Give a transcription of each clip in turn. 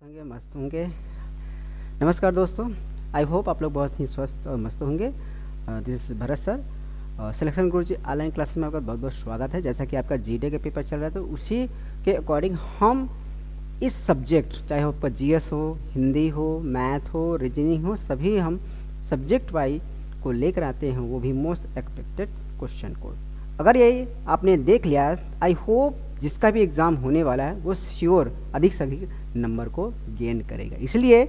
होंगे, मस्त होंगे। नमस्कार दोस्तों, आई होप आप लोग बहुत ही स्वस्थ और मस्त होंगे। This is Bharat sir, selection Guruji online classes में आपका बहुत बहुत स्वागत है। जैसा कि आपका जीडे के पेपर चल रहा है तो उसी के अकॉर्डिंग हम इस सब्जेक्ट, चाहे वो आपका जीएस हो, हिंदी हो, मैथ हो, रीजनिंग हो, सभी हम सब्जेक्ट वाइज को लेकर आते हैं, वो भी मोस्ट एक्सपेक्टेड क्वेश्चन को। अगर ये आपने देख लिया, आई होप जिसका भी एग्ज़ाम होने वाला है वो श्योर अधिक से अधिक नंबर को गेन करेगा। इसलिए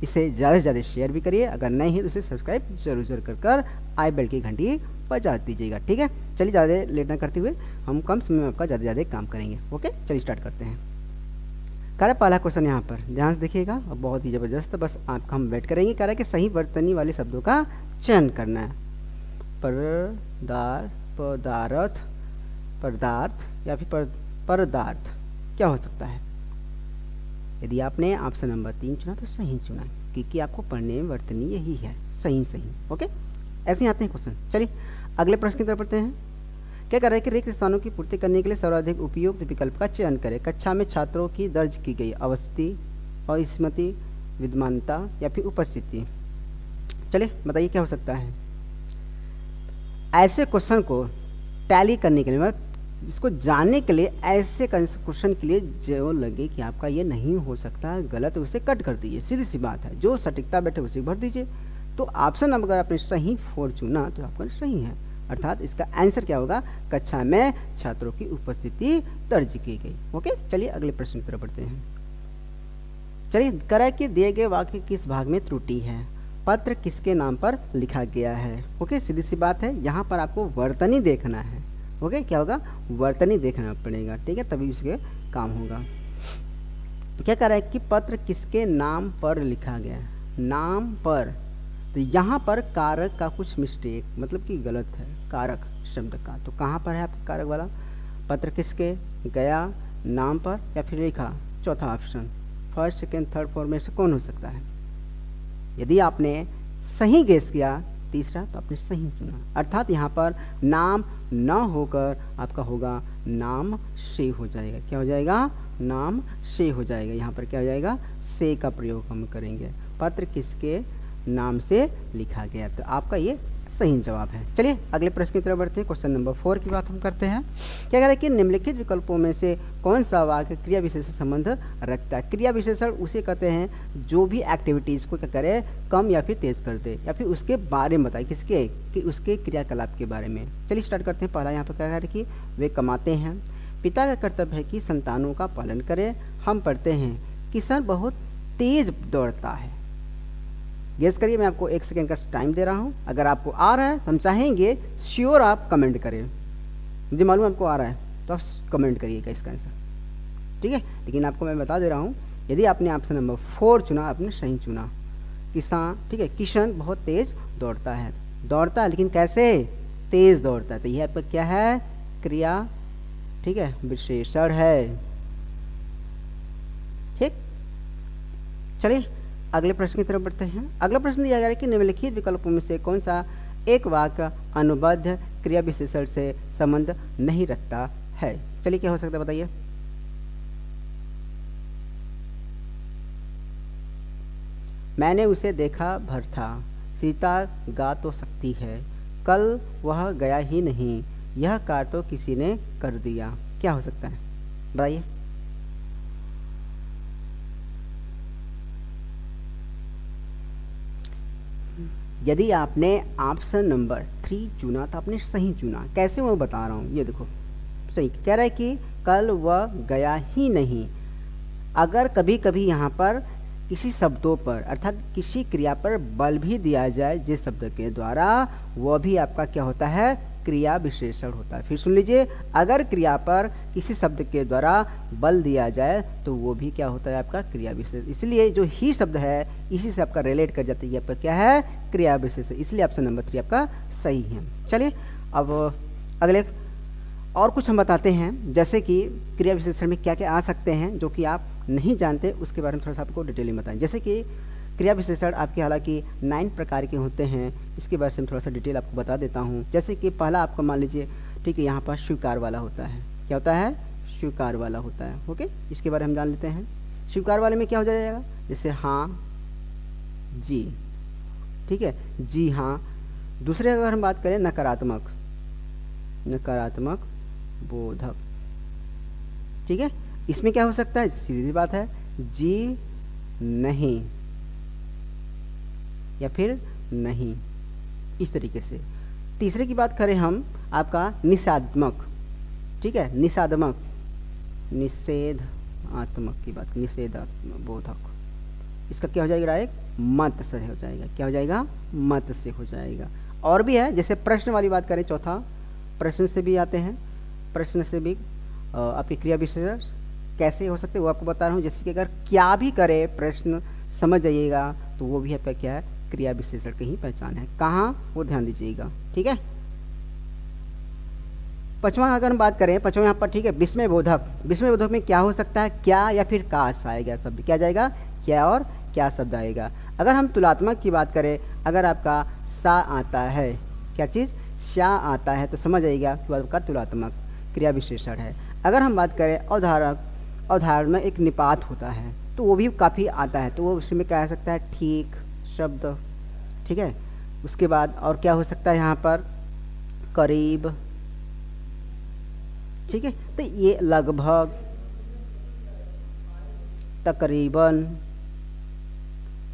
इसे ज़्यादा से ज़्यादा शेयर भी करिए, अगर नहीं है तो इसे सब्सक्राइब जरूर कर आई बेल की घंटी बजा दीजिएगा। ठीक है, चलिए ज़्यादा लेट ना करते हुए हम कम समय में आपका ज़्यादा से ज़्यादा काम करेंगे। ओके, चलिए स्टार्ट करते हैं। कह रहा पहला क्वेश्चन यहाँ पर ध्यान से देखिएगा और बहुत ही ज़बरदस्त, बस आपका हम वेट करेंगे। कह रहा है कि सही वर्तनी वाले शब्दों का चयन करना है। पदार्थ, पदार्थ या फिर पदार्थ क्या हो सकता है? यदि आपने ऑप्शन नंबर 3 चुना तो सही चुना, क्योंकि आपको पढ़ने में वर्तनी यही है, सही। ओके, ऐसे ही आते हैं क्वेश्चन। चलिए अगले प्रश्न की तरफ बढ़ते हैं। क्या कर रहा है कि रिक्त स्थानों की पूर्ति करने के लिए सर्वाधिक उपयुक्त विकल्प का चयन करें। कक्षा में छात्रों की दर्ज की गई अवस्थी और स्मृति, विद्यमानता या फिर उपस्थिति। चलिए बताइए क्या हो सकता है। ऐसे क्वेश्चन को टैली करने के लिए, मतलब इसको जानने के लिए, ऐसे क्वेश्चन के लिए जो लगे कि आपका ये नहीं हो सकता, गलत है, उसे कट कर दीजिए। सीधी सी बात है, जो सटीकता बैठे उसे भर दीजिए। तो ऑप्शन नंबर अगर आपने सही 4 चुना तो आपका सही है, अर्थात इसका आंसर क्या होगा? कक्षा में छात्रों की उपस्थिति दर्ज की गई। ओके, चलिए अगले प्रश्न की तरफ बढ़ते हैं। चलिए करा कि दिए गए वाक्य किस भाग में त्रुटि है। पत्र किसके नाम पर लिखा गया है। ओके, सीधी सी बात है, यहाँ पर आपको वर्तनी देखना है। ओके, क्या होगा? वर्तनी देखना पड़ेगा। ठीक है, तभी उसके काम होगा। क्या कह रहा है कि पत्र किसके नाम पर लिखा गया है। नाम पर, तो यहाँ पर कारक का कुछ मिस्टेक, मतलब कि गलत है कारक शब्द का। तो कहाँ पर है आपका कारक वाला? पत्र किसके गया, नाम पर या फिर लिखा? चौथा option, first second third fourth में से कौन हो सकता है? यदि आपने सही गेस किया तीसरा तो आपने सही चुना, अर्थात यहाँ पर नाम न होकर आपका होगा नाम से हो जाएगा। क्या हो जाएगा? नाम से हो जाएगा। यहाँ पर क्या हो जाएगा? से का प्रयोग हम करेंगे। पत्र किसके नाम से लिखा गया, तो आपका ये सही जवाब है। चलिए अगले प्रश्न की तरफ बढ़ते हैं। क्वेश्चन नंबर 4 की बात हम करते हैं। क्या कह रहा है कि निम्नलिखित विकल्पों में से कौन सा वाक्य क्रिया विशेषण संबंध रखता है। क्रिया विशेषण उसे कहते हैं जो भी एक्टिविटीज़ को क्या करे, कम या फिर तेज कर दे, या फिर उसके बारे में बताए, किसके, कि उसके क्रियाकलाप के बारे में। चलिए स्टार्ट करते हैं। पहला यहाँ पर क्या कह रहा है कि वे कमाते हैं। पिता का कर्तव्य है कि संतानों का पालन करे। हम पढ़ते हैं किशन बहुत तेज दौड़ता है। गेस करिए, मैं आपको 1 सेकेंड का टाइम दे रहा हूँ। अगर आपको आ रहा है तो हम चाहेंगे श्योर आप कमेंट करें। मुझे मालूम आपको आ रहा है तो आप कमेंट करिएगा इसका आंसर। ठीक है, लेकिन आपको मैं बता दे रहा हूँ, यदि आपने ऑप्शन नंबर 4 चुना, आपने सही चुना। किसान, ठीक है, किशन बहुत तेज दौड़ता है। दौड़ता है लेकिन कैसे? तेज दौड़ता है। तो यह आपका क्या है? क्रिया, ठीक है, विशेषण है। ठीक, चलिए अगले प्रश्न की तरफ बढ़ते हैं। अगला प्रश्न दिया गया है कि निम्नलिखित विकल्पों में से कौन सा एक वाक्य अनुबद्ध क्रिया विशेषण से संबंध नहीं रखता है। चलिए क्या हो सकता है बताइए। मैंने उसे देखा भर था। सीता गा तो सकती है। कल वह गया ही नहीं। यह कार्य तो किसी ने कर दिया। क्या हो सकता है बताइए। यदि आपने ऑप्शन नंबर 3 चुना तो आपने सही चुना। कैसे मैं बता रहा हूँ, ये देखो सही कह रहा है कि कल वह गया ही नहीं। अगर कभी कभी यहाँ पर किसी शब्दों पर, अर्थात किसी क्रिया पर बल भी दिया जाए जिस शब्द के द्वारा, वह भी आपका क्या होता है? क्रिया विशेषण होता है। फिर सुन लीजिए, अगर क्रिया पर किसी शब्द के द्वारा बल दिया जाए तो वो भी क्या होता है? आपका क्रिया विशेषण। इसलिए जो ही शब्द है इसी से आपका रिलेट कर जाता है, ये आपका क्या है? क्रिया विशेषण। इसलिए ऑप्शन नंबर 3 आपका सही है। चलिए अब अगले और कुछ हम बताते हैं, जैसे कि क्रिया विशेषण में क्या क्या आ सकते हैं जो कि आप नहीं जानते, उसके बारे में थोड़ा सा आपको डिटेल में बताएं। जैसे कि क्रिया विशेषण आपके हालांकि 9 प्रकार के होते हैं, इसके बारे में थोड़ा सा डिटेल आपको बता देता हूँ। जैसे कि पहला आपको मान लीजिए, ठीक है, यहाँ पर स्वीकार वाला होता है। क्या होता है? स्वीकार वाला होता है। ओके, इसके बारे में हम जान लेते हैं। स्वीकार वाले में क्या हो जाएगा, जैसे हाँ जी, ठीक है, जी हाँ। दूसरे अगर हम बात करें नकारात्मक, नकारात्मक बोधक, ठीक है, इसमें क्या हो सकता है, सीधी बात है, जी नहीं या फिर नहीं, इस तरीके से। तीसरे की बात करें हम, आपका निषेधात्मक, ठीक है, निषेधात्मक, निषेधात्मक की बात, निषेधात्मक बोधक, इसका क्या हो जाएगा, एक मत से हो जाएगा, क्या हो जाएगा, मत से हो जाएगा। और भी है, जैसे प्रश्न वाली बात करें, चौथा प्रश्न से भी आते हैं, प्रश्न से भी आपकी क्रिया विशेषण कैसे हो सकते हैं वो आपको बता रहा हूँ। जैसे कि अगर क्या भी करे प्रश्न समझ जाइएगा तो वो भी आपका क्या है, क्रिया विशेषण की ही पहचान है। कहाँ, वो ध्यान दीजिएगा, ठीक है। पांचवा अगर हम बात करें, पांचवा यहाँ पर, ठीक है, विस्मय बोधक, विस्मय बोधक में क्या हो सकता है, क्या या फिर काश आएगा शब्द, क्या जाएगा, क्या और क्या शब्द आएगा। अगर हम तुलनात्मक की बात करें, अगर आपका सा आता है, क्या चीज़, श्या आता है, तो समझ आइएगा कि आपका तुलनात्मक क्रिया विशेषण है। अगर हम बात करें अवधारक, अवधारण में एक निपात होता है तो वो भी काफ़ी आता है, तो वो उसमें क्या हो सकता है, ठीक शब्द, ठीक है। उसके बाद और क्या हो सकता है यहाँ पर, करीब, ठीक है, तो ये लगभग, तकरीबन,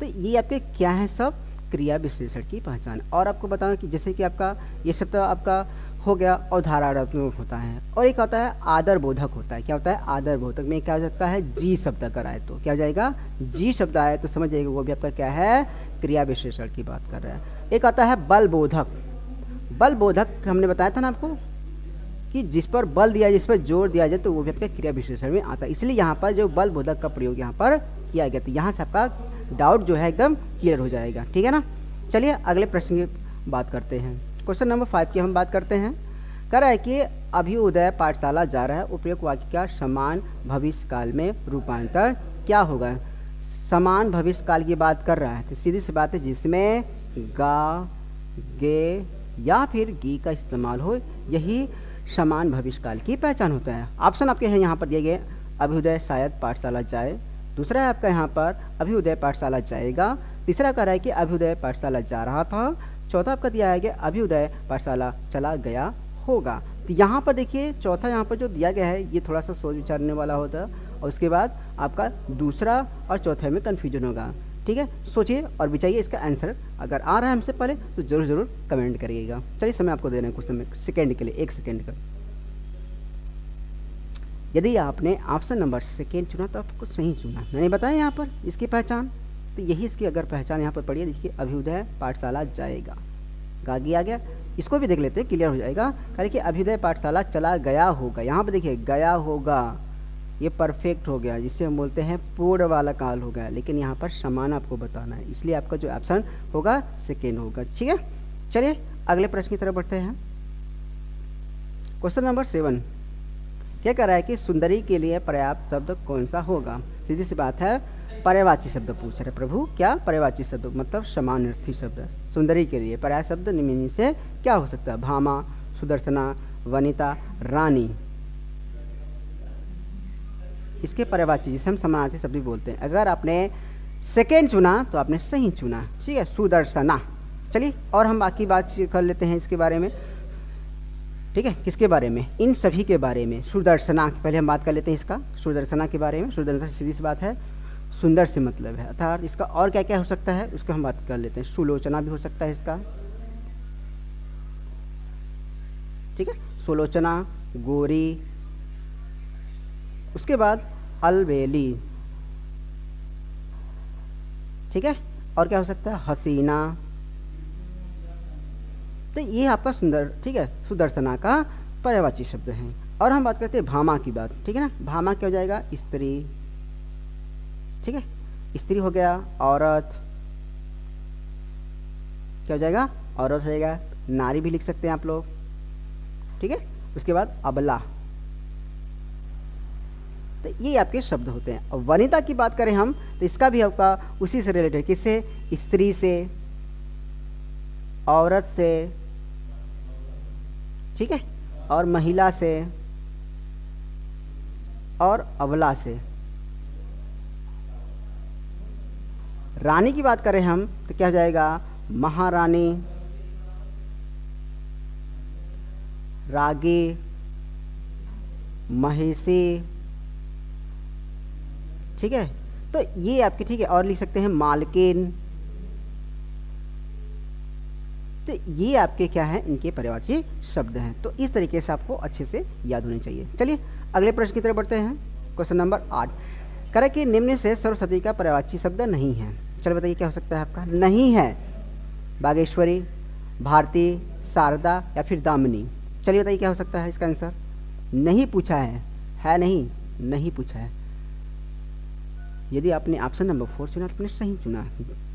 तो ये आपके क्या है, सब क्रिया विशेषण की पहचान। और आपको बताऊं कि जैसे कि आपका ये शब्द आपका हो गया अवधारणात्मक होता है, और एक होता है आदर बोधक होता है। क्या होता है, आदर बोधक में क्या हो सकता है, जी शब्द अगर आए तो क्या हो जाएगा, जी शब्द आए तो समझ जाइएगा वो भी आपका क्या है, क्रिया विशेषण की बात कर रहा है। एक आता है बल बोधक, बल बोधक हमने बताया था ना आपको कि जिस पर बल दिया, जिस पर जोर दिया जाए तो वो भी आपके क्रिया विशेषण में आता है, इसलिए यहाँ पर जो बल बोधक का प्रयोग यहाँ पर किया गया, तो यहाँ से आपका डाउट जो है एकदम क्लियर हो जाएगा, ठीक है ना। चलिए अगले प्रश्न की बात करते हैं। क्वेश्चन नंबर 5 की हम बात करते हैं। कह रहा है कि अभ्युदय पाठशाला जा रहा है, उपयुक्त वाक्य का समान भविष्य काल में रूपांतर क्या होगा। समान भविष्य काल की बात कर रहा है, तो सीधी सी बात है जिसमें गा, गे या फिर गी का इस्तेमाल हो, यही समान भविष्य काल की पहचान होता है। ऑप्शन आपके हैं यहाँ पर दिए गए, अभ्युदय शायद पाठशाला जाए, दूसरा है आपका यहाँ पर अभ्युदय पाठशाला जाएगा, तीसरा कह रहा है कि अभ्युदय पाठशाला जा रहा था, चौथा आपका दिया है कि अभ्युदय पाठशाला चला गया होगा। तो यहाँ पर देखिए चौथा यहाँ पर जो दिया गया है ये थोड़ा सा सोच विचारने वाला होता है, और उसके बाद आपका दूसरा और चौथे में कन्फ्यूजन होगा, ठीक है। सोचिए और विचारिए इसका आंसर, अगर आ रहा है हमसे पहले तो जरूर जरूर कमेंट करिएगा। चलिए समय आपको दे रहे हैं कुछ समय, सेकेंड के लिए, 1 सेकेंड का। यदि आपने ऑप्शन नंबर सेकेंड चुना तो आपको सही चुना, मैंने बताया यहाँ पर इसकी पहचान, तो यही इसकी अगर पहचान यहाँ पर पढ़िए, देखिए अभ्युदय पाठशाला जाएगा, गागी आ गया, इसको भी देख लेते हैं, क्लियर हो जाएगा। कह कि अभ्युदय पाठशाला चला गया होगा, यहाँ पर देखिए गया होगा, ये परफेक्ट हो गया, जिसे हम बोलते हैं पूर्ण वाला काल हो गया, लेकिन यहाँ पर समान आपको बताना है, इसलिए आपका जो ऑप्शन होगा सेकेंड होगा, ठीक है। चलिए अगले प्रश्न की तरफ बढ़ते हैं। क्वेश्चन नंबर 7 क्या कह रहा है कि सुंदरी के लिए पर्याप्त शब्द कौन सा होगा। सीधी सी बात है, पर्यायवाची शब्द पूछ रहे प्रभु, क्या पर्यायवाची शब्द मतलब समानार्थी शब्द। सुंदरी के लिए पर्याय शब्द निम्न में से क्या हो सकता है, भामा, सुदर्शना, वनिता, रानी, इसके पर्यायवाची जिसे हम समानार्थी शब्द भी बोलते हैं। अगर आपने सेकेंड चुना तो आपने सही चुना, ठीक है, सुदर्शना। चलिए और हम बाकी बात कर लेते हैं इसके बारे में, ठीक है, किसके बारे में, इन सभी के बारे में। सुदर्शना पहले हम बात कर लेते हैं इसका, सुदर्शना के बारे में। सुदर्शना सीधी सी बात है, सुंदर से मतलब है, अर्थात इसका और क्या क्या हो सकता है उसको हम बात कर लेते हैं। सुलोचना भी हो सकता है इसका, ठीक है, सुलोचना, गोरी, उसके बाद अलबेली, ठीक है, और क्या हो सकता है, हसीना। तो ये आपका सुंदर, ठीक है, सुदर्शना का पर्यायवाची शब्द है। और हम बात करते हैं भामा की बात, ठीक है ना। भामा क्या हो जाएगा, स्त्री, ठीक है, स्त्री हो गया, औरत क्या हो जाएगा, औरत हो जाएगा, नारी भी लिख सकते हैं आप लोग, ठीक है। उसके बाद अबला, तो ये आपके शब्द होते हैं। और वनिता की बात करें हम तो इसका भी आपका उसी से रिलेटेड, किससे, स्त्री से, औरत से, ठीक है, और महिला से और अबला से, रानी की बात करें हम तो क्या हो जाएगा, महारानी, रागे, महेशी, ठीक है। तो ये आपके ठीक है, और लिख सकते हैं मालकिन। तो ये आपके क्या है, इनके पर्यायवाची शब्द हैं। तो इस तरीके से आपको अच्छे से याद होने चाहिए। चलिए अगले प्रश्न की तरफ बढ़ते हैं। क्वेश्चन नंबर 8 करें कि निम्न से सरस्वती का पर्यायवाची शब्द नहीं है। चलो बताइए क्या हो सकता है आपका। नहीं है बागेश्वरी, भारती, शारदा या फिर दामिनी। चलिए बताइए क्या हो सकता है इसका आंसर। नहीं पूछा है नहीं, नहीं पूछा है। यदि आपने ऑप्शन नंबर 4 चुना तो आपने सही चुना।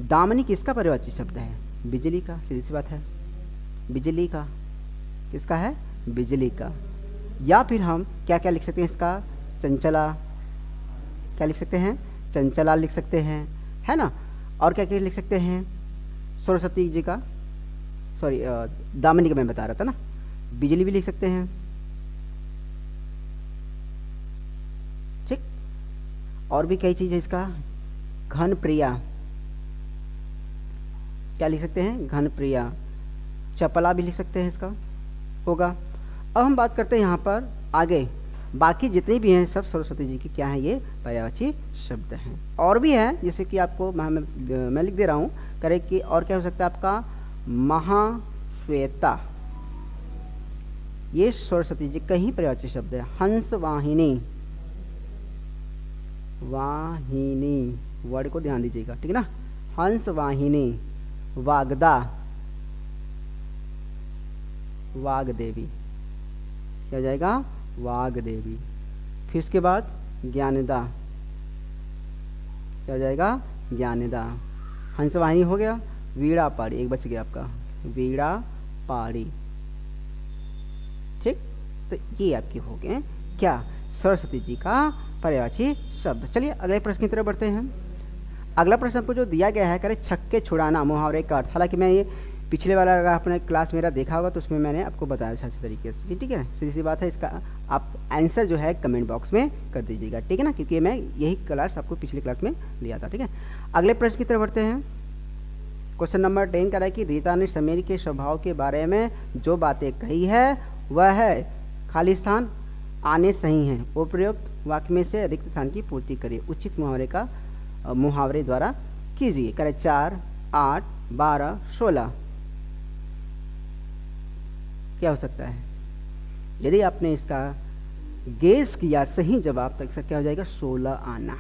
दामिनी किसका पर्यायवाची शब्द है, बिजली का, सीधी सी बात है। बिजली का, किसका है, बिजली का। या फिर हम क्या क्या लिख सकते हैं इसका, चंचला, क्या लिख सकते हैं, चंचला लिख सकते हैं, है ना। और क्या क्या लिख सकते हैं, सरस्वती जी का, सॉरी दामिनी का मैं बता रहा था ना, बिजली भी लिख सकते हैं, ठीक। और भी कई चीज़ है इसका, घन प्रिया, क्या लिख सकते हैं, घन प्रिया। चपला भी लिख सकते हैं इसका, होगा। अब हम बात करते हैं यहाँ पर आगे, बाकी जितने भी हैं सब सरस्वती जी की क्या है, ये पर्यायवाची शब्द हैं। और भी है जैसे कि आपको मैं लिख दे रहा हूँ, करें कि और क्या हो सकता है आपका, महाश्वेता, ये सरस्वती जी का ही पर्यायवाची शब्द है। हंस वाहिनी, वाहिनी वर्ड को ध्यान दीजिएगा, ठीक है ना। हंस वाहिनी, वागदा, वागदेवी, क्या जाएगा, वागदेवी। फिर इसके बाद ज्ञानदा, क्या जाएगा, ज्ञानदा। हंसवाहिनी हो गया। वीणा पाड़ी, एक बच गया आपका, वीणा पाड़ी, ठीक। तो ये आपके हो गए क्या, सरस्वती जी का पर्यायवाची शब्द। चलिए अगले प्रश्न की तरफ बढ़ते हैं। अगला प्रश्न आपको जो दिया गया है, करे छक्के छुड़ाना मुहावरे का अर्थ। हालांकि मैं ये पिछले वाला अगर आपने क्लास मेरा देखा होगा तो उसमें मैंने आपको बताया था अच्छे तरीके से, ठीक है। सीधी सी बात है, इसका आप आंसर जो है कमेंट बॉक्स में कर दीजिएगा, ठीक है ना, क्योंकि मैं यही क्लास आपको पिछली क्लास में लिया था, ठीक है। अगले प्रश्न की तरफ बढ़ते हैं। क्वेश्चन नंबर 10 कह रहा है कि रीता ने समीर के स्वभाव के बारे में जो बातें कही है वह है, खाली स्थान आने सही हैं, उपयुक्त वाक्य में से रिक्त स्थान की पूर्ति करिए, उचित मुहावरे द्वारा कीजिए। करें 4, 8, 12, 16, क्या हो सकता है। यदि आपने इसका गेस किया सही जवाब तो इसका क्या हो जाएगा, 16 आना,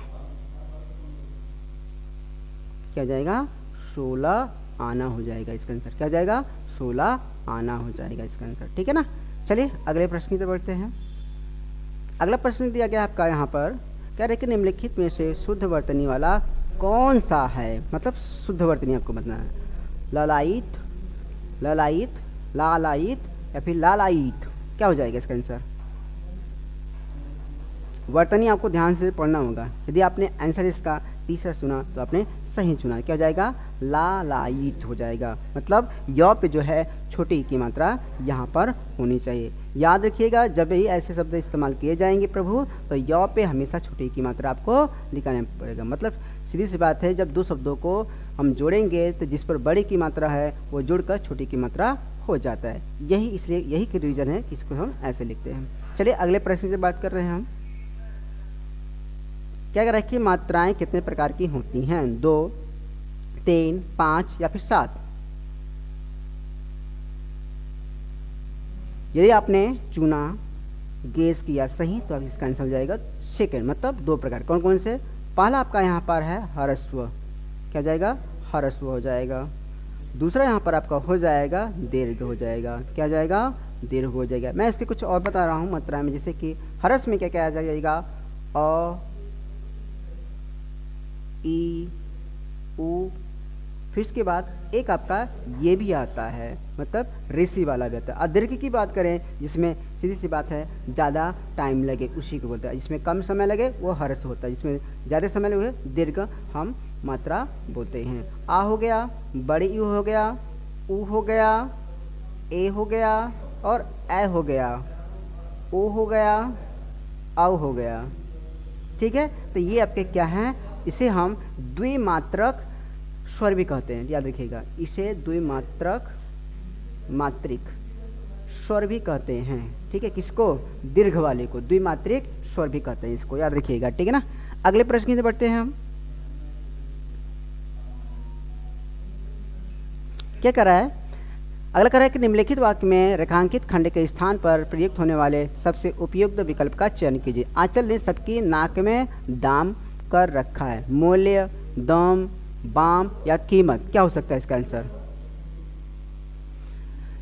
क्या हो जाएगा, 16 आना हो जाएगा इसका आंसर, क्या हो जाएगा, 16 आना हो जाएगा इसका आंसर, ठीक है ना। चलिए अगले प्रश्न की तरफ बढ़ते हैं। अगला प्रश्न दिया गया आपका यहाँ पर, कह रहे कि निम्नलिखित में से शुद्ध वर्तनी वाला कौन सा है, मतलब शुद्ध वर्तनी आपको बताना है। ललायित, ललायित, लालायित या फिर लालायित, क्या हो जाएगा इसका आंसर। वर्तनी आपको ध्यान से पढ़ना होगा। यदि आपने आंसर इसका तीसरा सुना तो आपने सही चुना, क्या हो जाएगा, लालायित हो जाएगा। मतलब य पे जो है छोटी की मात्रा यहाँ पर होनी चाहिए। याद रखिएगा, जब भी ऐसे शब्द इस्तेमाल किए जाएंगे प्रभु तो य पे हमेशा छोटी की मात्रा आपको लिखाना पड़ेगा। मतलब सीधी सी बात है, जब दो शब्दों को हम जोड़ेंगे तो जिस पर बड़ी की मात्रा है वो जुड़कर छोटी की मात्रा हो जाता है। यही इसलिए यही रीज़न है कि इसको हम ऐसे लिखते हैं। चलिए अगले प्रश्न से बात कर रहे हैं हम। क्या कह रहा है कि मात्राएं कितने प्रकार की होती हैं, 2, 3, 5 या फिर 7। यदि आपने चुना, गेस किया सही तो अब इसका आंसर हो जाएगा सेकंड, मतलब 2 प्रकार। कौन कौन से, पहला आपका यहाँ पर है ह्रस्व, क्या हो जाएगा, ह्रस्व हो जाएगा। दूसरा यहाँ पर आपका हो जाएगा दीर्घ हो जाएगा, क्या हो जाएगा, दीर्घ हो जाएगा। मैं इसके कुछ और बता रहा हूँ मात्रा में, जैसे कि ह्रस्व में क्या क्या आ जाएगा, अ, ई, उ, फिर इसके बाद एक आपका ये भी आता है, मतलब ऋषि वाला भी आता है। और दीर्घ की बात करें जिसमें सीधी सी बात है ज़्यादा टाइम लगे उसी को बोलते हैं, जिसमें कम समय लगे वो ह्रस्व होता है, जिसमें ज़्यादा समय लगे दीर्घ हम मात्रा बोलते हैं। आ हो गया, बड़ी यू हो गया, उ हो गया, ए हो गया और ए हो गया, ओ हो गया, औ हो गया, ठीक है। तो ये आपके क्या हैं, इसे हम द्विमात्रक स्वर भी कहते हैं, याद रखिएगा। इसे द्विमात्रक मात्रिक स्वर भी कहते हैं, ठीक है। किसको? दीर्घ वाले को द्विमात्रिक स्वर भी कहते हैं, इसको याद रखिएगा, ठीक है ना। अगले प्रश्न की तरफ बढ़ते हैं हम। क्या कर रहा है? अगला कर रहा है कि निम्नलिखित वाक्य में रेखांकित खंड के स्थान पर प्रयुक्त होने वाले सबसे उपयुक्त विकल्प का चयन कीजिए। आंचल ने सबकी नाक में दाम कर रखा है। मूल्य, दाम, बाम या कीमत, क्या हो सकता है इसका आंसर?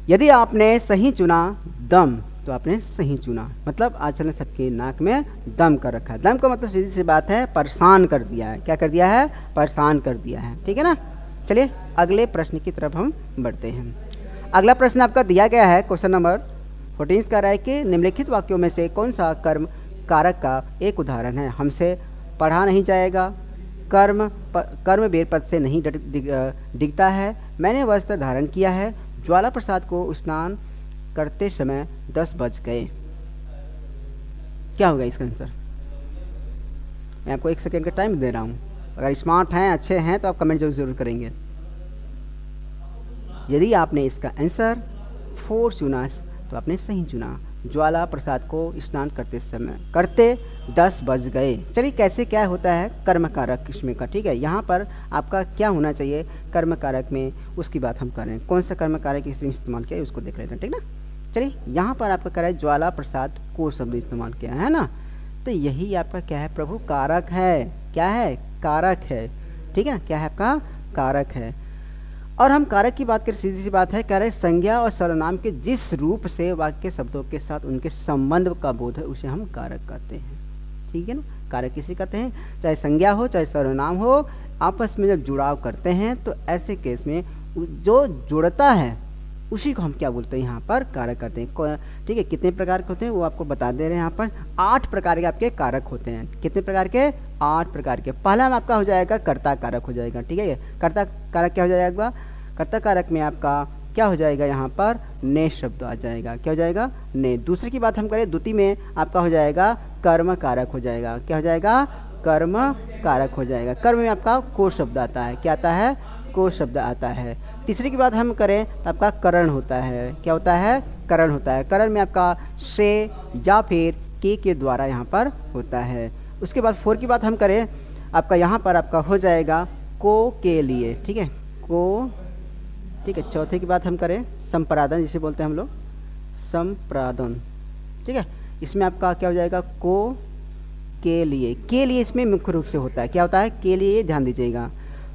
यदि आपने सही चुना दम, तो आपने सही चुना, मतलब आंचल ने सबकी नाक में दम कर रखा है। दम का मतलब सीधी सी बात है परेशान कर दिया है। क्या कर दिया है? परेशान कर दिया है, ठीक है ना। चलिए अगले प्रश्न की तरफ हम बढ़ते हैं। अगला प्रश्न आपका दिया गया है, क्वेश्चन नंबर 14 का रहा है कि निम्नलिखित वाक्यों में से कौन सा कर्म कारक का एक उदाहरण है? हमसे पढ़ा नहीं जाएगा, कर्म वीर पद से नहीं डिगता है, मैंने वस्त्र धारण किया है, ज्वाला प्रसाद को स्नान करते समय 10 बज गए। क्या होगा इसका आंसर? मैं आपको 1 सेकेंड का टाइम दे रहा हूँ। अगर स्मार्ट हैं, अच्छे हैं, तो आप कमेंट जरूर करेंगे। यदि आपने इसका आंसर 4 चुना तो आपने सही चुना। ज्वाला प्रसाद को स्नान करते 10 बज गए। चलिए कैसे क्या होता है कर्म कारक इसमें का, ठीक है। यहाँ पर आपका क्या होना चाहिए कर्म कारक में, उसकी बात हम कर रहे हैं। कौन सा कर्म कारक इसमें इस्तेमाल किया है उसको देख लेते हैं, ठीक ना। चलिए यहाँ पर आपका क्या है, ज्वाला प्रसाद को शब्द इस्तेमाल किया है ना, तो यही आपका क्या है प्रभु? कारक है। क्या है? कारक है, ठीक है ना। क्या है आपका? कारक है। और हम कारक की बात करें, सीधी सी बात है, कह रहे संज्ञा और सर्वनाम के जिस रूप से वाक्य शब्दों के साथ उनके संबंध का बोध है उसे हम कारक कहते हैं, ठीक है ना। कारक किसे कहते हैं? चाहे संज्ञा हो चाहे सर्वनाम हो, आपस में जब जुड़ाव करते हैं तो ऐसे केस में जो जुड़ता है उसी को हम क्या बोलते हैं? यहाँ पर कारक करते हैं, ठीक है। कितने प्रकार के होते हैं वो आपको बता दे रहे हैं। यहाँ पर 8 प्रकार के आपके कारक होते हैं। कितने प्रकार के? 8 प्रकार के। पहला में आपका हो जाएगा कर्ता कारक हो जाएगा, ठीक है। कर्ता कारक क्या हो जाएगा? कर्ता कारक में आपका क्या हो जाएगा? यहाँ पर ने शब्द आ जाएगा। क्या हो जाएगा? ने। दूसरे की बात हम करें, द्वितीय में आपका हो जाएगा कर्म कारक हो जाएगा। क्या हो जाएगा? कर्म कारक हो जाएगा। कर्म में आपका को शब्द आता है। क्या आता है? को शब्द आता है। तीसरी की बात हम करें तो आपका करण होता है। क्या होता है? करण होता है। करण में आपका से या फिर के द्वारा यहाँ पर होता है। उसके बाद 4 की बात हम करें, आपका यहाँ पर आपका हो जाएगा को के लिए, ठीक है, को, ठीक है। चौथे की बात हम करें संप्रादन, जिसे बोलते हैं हम लोग संप्रादन, ठीक है। इसमें आपका क्या हो जाएगा? को के लिए इसमें मुख्य रूप से होता है। क्या होता है? के लिए, ध्यान दीजिएगा।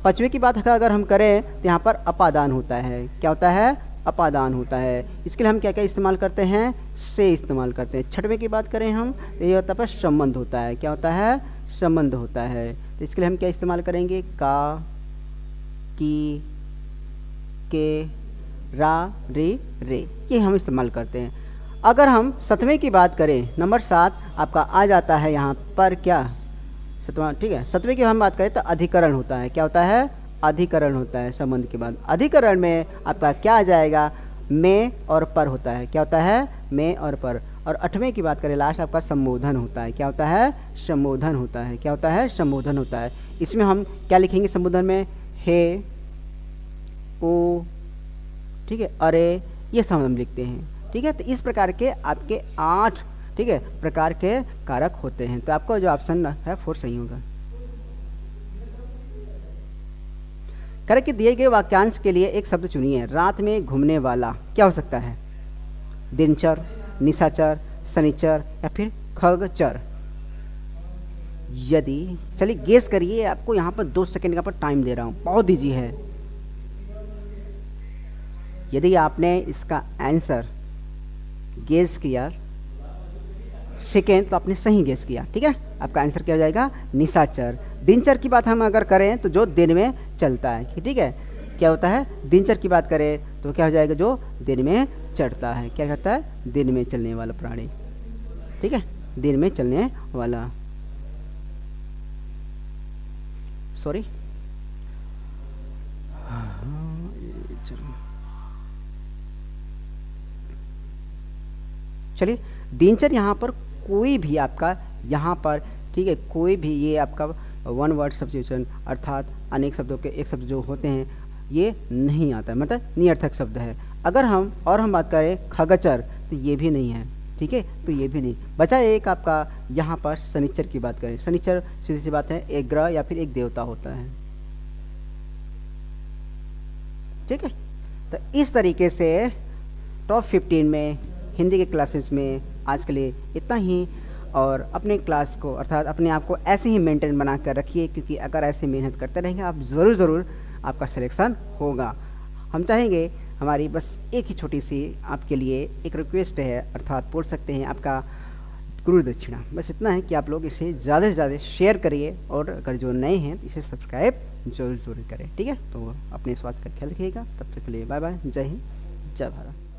5वें की बात अगर हम करें तो यहाँ पर अपादान होता है। क्या होता है? अपादान होता है। इसके लिए हम क्या क्या इस्तेमाल करते हैं? से इस्तेमाल करते हैं। 6वें की बात करें हम तो ये होता है संबंध होता है। क्या होता है? संबंध होता है। तो इसके लिए हम क्या इस्तेमाल करेंगे? का, की, के, रा, रे, ये हम इस्तेमाल करते हैं। अगर हम 7वें की बात करें, नंबर 7 आपका आ जाता है यहाँ पर क्या? 7वां, ठीक है। 7वें की हम बात करें तो अधिकरण होता है। क्या होता है? अधिकरण होता है संबंध के बाद। अधिकरण में आपका क्या आ जाएगा? में और पर होता है। क्या होता है? में और पर। और 8वें की बात करें लास्ट आपका संबोधन होता है। क्या होता है? संबोधन होता है। क्या होता है? संबोधन होता है। इसमें हम क्या लिखेंगे संबोधन में? हे, ओ, ठीक है, अरे, ये सब हम लिखते हैं, ठीक है। तो इस प्रकार के आपके 8, ठीक है, प्रकार के कारक होते हैं। तो आपका जो ऑप्शन है 4 सही होगा। कारक के दिए गए वाक्यांश के लिए एक शब्द चुनिए। रात में घूमने वाला क्या हो सकता है? दिनचर, निशाचर, शनिचर या फिर खगचर। यदि, चलिए गेस करिए, आपको यहाँ पर 2 सेकंड का पर टाइम दे रहा हूँ, बहुत ईजी है। यदि आपने इसका आंसर गेस किया सेकेंड तो आपने सही गेस किया, ठीक है। आपका आंसर क्या हो जाएगा? निशाचर। दिनचर की बात हम अगर करें तो जो दिन में चलता है, ठीक है। क्या होता है? दिनचर की बात करें तो क्या हो जाएगा? जो दिन में चढ़ता है। क्या करता है? दिन में चलने वाला प्राणी, ठीक है, दिन में चलने वाला, सॉरी। चलिए दिनचर यहाँ पर कोई भी आपका यहाँ पर, ठीक है, कोई भी ये आपका वन वर्ड सब्स्टिट्यूशन अर्थात अनेक शब्दों के एक शब्द जो होते हैं ये नहीं आता है, मतलब निरर्थक शब्द है। अगर हम बात करें खगचर तो ये भी नहीं है, ठीक है, तो ये भी नहीं बचा। एक आपका यहाँ पर शनिचर की बात करें, शनिचर सीधी सी बात है एक ग्रह या फिर एक देवता होता है, ठीक है। तो इस तरीके से टॉप 15 में हिंदी के क्लासेस में आज के लिए इतना ही, और अपने क्लास को अर्थात अपने आप को ऐसे ही मेंटेन बना कर रखिए, क्योंकि अगर ऐसे मेहनत करते रहेंगे आप ज़रूर आपका सिलेक्शन होगा। हम चाहेंगे, हमारी बस एक ही छोटी सी आपके लिए एक रिक्वेस्ट है, अर्थात बोल सकते हैं आपका गुरु दक्षिणा, बस इतना है कि आप लोग इसे ज़्यादा से ज़्यादा शेयर करिए, और अगर जो नए हैं तो इसे सब्सक्राइब जरूर करें, ठीक है। तो अपने स्वास्थ्य का ख्याल रखिएगा, तब तक के लिए बाय बाय, जय हिंद, जय भारत।